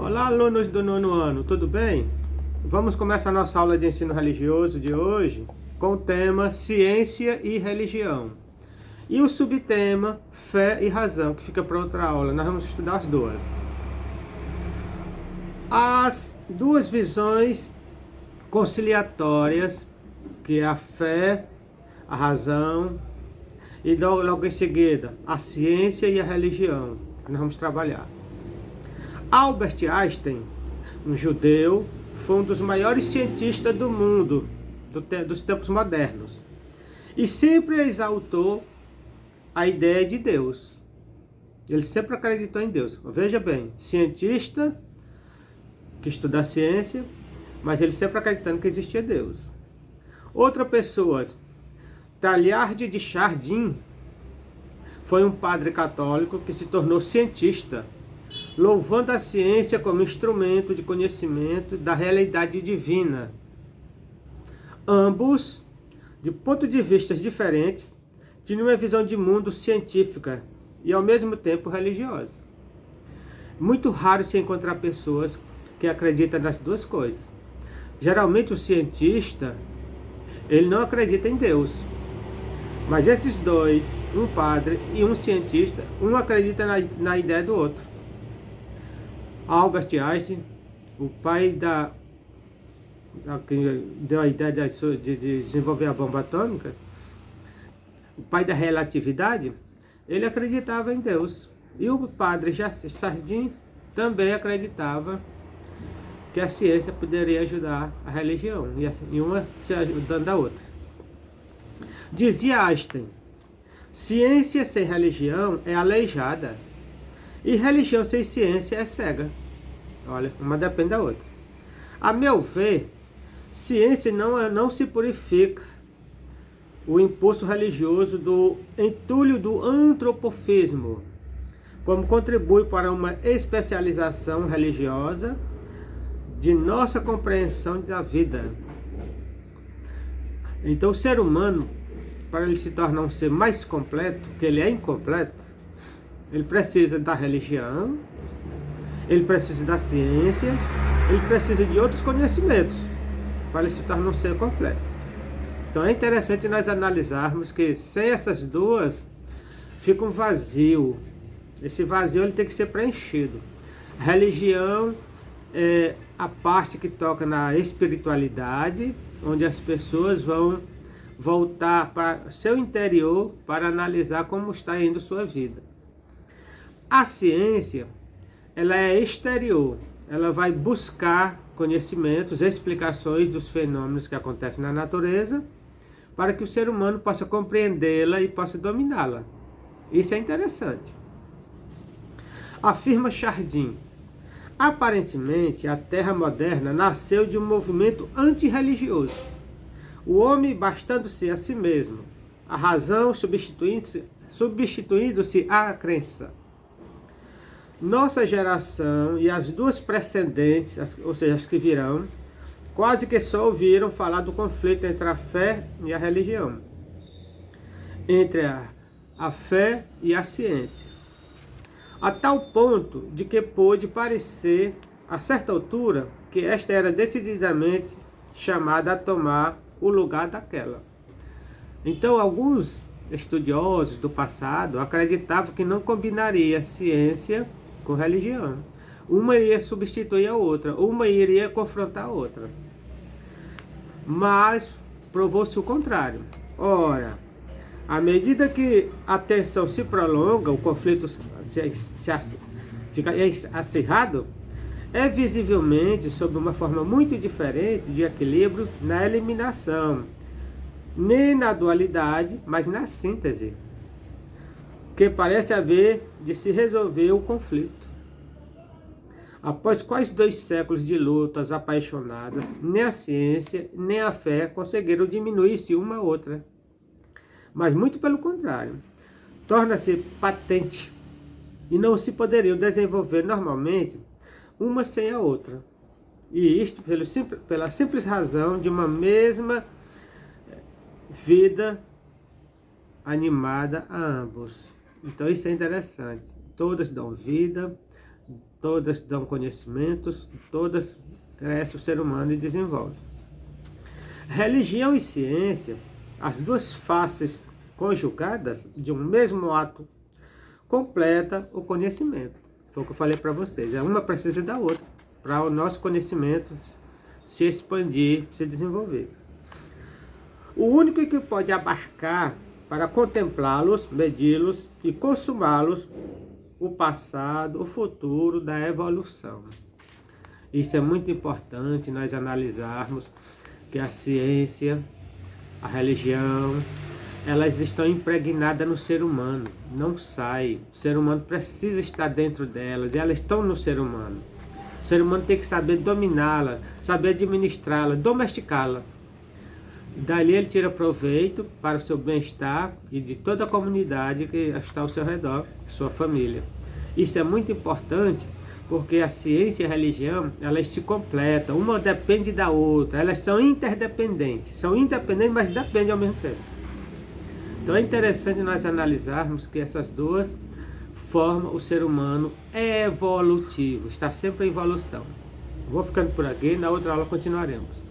Olá, alunos do nono ano, tudo bem? Vamos começar a nossa aula de ensino religioso de hoje com o tema Ciência e Religião. E o subtema Fé e Razão, que fica para outra aula. Nós vamos estudar as duas. As duas visões conciliatórias, que é a fé, a razão, e logo em seguida a ciência e a religião, que nós vamos trabalhar. Albert Einstein, um judeu, foi um dos maiores cientistas do mundo, dos tempos modernos. E sempre exaltou a ideia de Deus. Ele sempre acreditou em Deus. Veja bem, cientista que estuda a ciência, mas ele sempre acreditando que existia Deus. Outra pessoa, Teilhard de Chardin, foi um padre católico que se tornou cientista, louvando a ciência como instrumento de conhecimento da realidade divina. Ambos, de pontos de vista diferentes, tinham uma visão de mundo científica e ao mesmo tempo religiosa. Muito raro se encontrar pessoas que acreditam nas duas coisas. Geralmente o cientista, ele não acredita em Deus. Mas esses dois, um padre e um cientista, um acredita na ideia do outro. Albert Einstein, o pai que deu a ideia de desenvolver a bomba atômica, o pai da relatividade, ele acreditava em Deus. E o padre Chardin também acreditava que a ciência poderia ajudar a religião, e uma se ajudando a outra. Dizia Einstein: ciência sem religião é aleijada, e religião sem ciência é cega. Olha, uma depende da outra. A meu ver, ciência não se purifica o impulso religioso do entulho do antropofismo, como contribui para uma especialização religiosa de nossa compreensão da vida. Então o ser humano, para ele se tornar um ser mais completo, que ele é incompleto, ele precisa da religião, ele precisa da ciência, ele precisa de outros conhecimentos para ele se tornar um ser completo. Então é interessante nós analisarmos que sem essas duas fica um vazio. Esse vazio ele tem que ser preenchido. A religião é a parte que toca na espiritualidade, onde as pessoas vão voltar para seu interior para analisar como está indo sua vida. A ciência, ela é exterior, ela vai buscar conhecimentos, explicações dos fenômenos que acontecem na natureza, para que o ser humano possa compreendê-la e possa dominá-la. Isso é interessante. Afirma Chardin: aparentemente a Terra moderna nasceu de um movimento antirreligioso. O homem bastando-se a si mesmo, a razão substituindo-se à crença. Nossa geração e as duas precedentes, ou seja, as que virão, quase que só ouviram falar do conflito entre a fé e a religião, entre a fé e a ciência, a tal ponto de que pôde parecer, a certa altura, que esta era decididamente chamada a tomar o lugar daquela. Então, alguns estudiosos do passado acreditavam que não combinaria ciência com religião. Uma iria substituir a outra, uma iria confrontar a outra. Mas provou-se o contrário. Ora, à medida que a tensão se prolonga, o conflito fica acirrado, é visivelmente sob uma forma muito diferente de equilíbrio na eliminação, nem na dualidade, mas na síntese, que parece haver de se resolver o conflito. Após quase 2 séculos de lutas apaixonadas, nem a ciência nem a fé conseguiram diminuir-se uma a outra. Mas muito pelo contrário, torna-se patente e não se poderiam desenvolver normalmente uma sem a outra. E isto pela simples razão de uma mesma vida animada a ambos. Então isso é interessante. Todas dão vida, todas dão conhecimentos, todas cresce o ser humano e desenvolve. Religião e ciência, as duas faces conjugadas de um mesmo ato, completa o conhecimento. Foi o que eu falei para vocês. Uma precisa da outra para o nosso conhecimento se expandir, se desenvolver. O único que pode abarcar para contemplá-los, medi-los e consumá-los, o passado, o futuro da evolução. Isso é muito importante nós analisarmos que a ciência, a religião, elas estão impregnadas no ser humano, não sai. O ser humano precisa estar dentro delas e elas estão no ser humano. O ser humano tem que saber dominá-la, saber administrá-la, domesticá-la. Dali ele tira proveito para o seu bem-estar e de toda a comunidade que está ao seu redor, sua família. Isso é muito importante porque a ciência e a religião, elas se completam, uma depende da outra, elas são interdependentes, mas dependem ao mesmo tempo. Então é interessante nós analisarmos que essas duas formam o ser humano evolutivo, está sempre em evolução. Vou ficando por aqui, na outra aula continuaremos.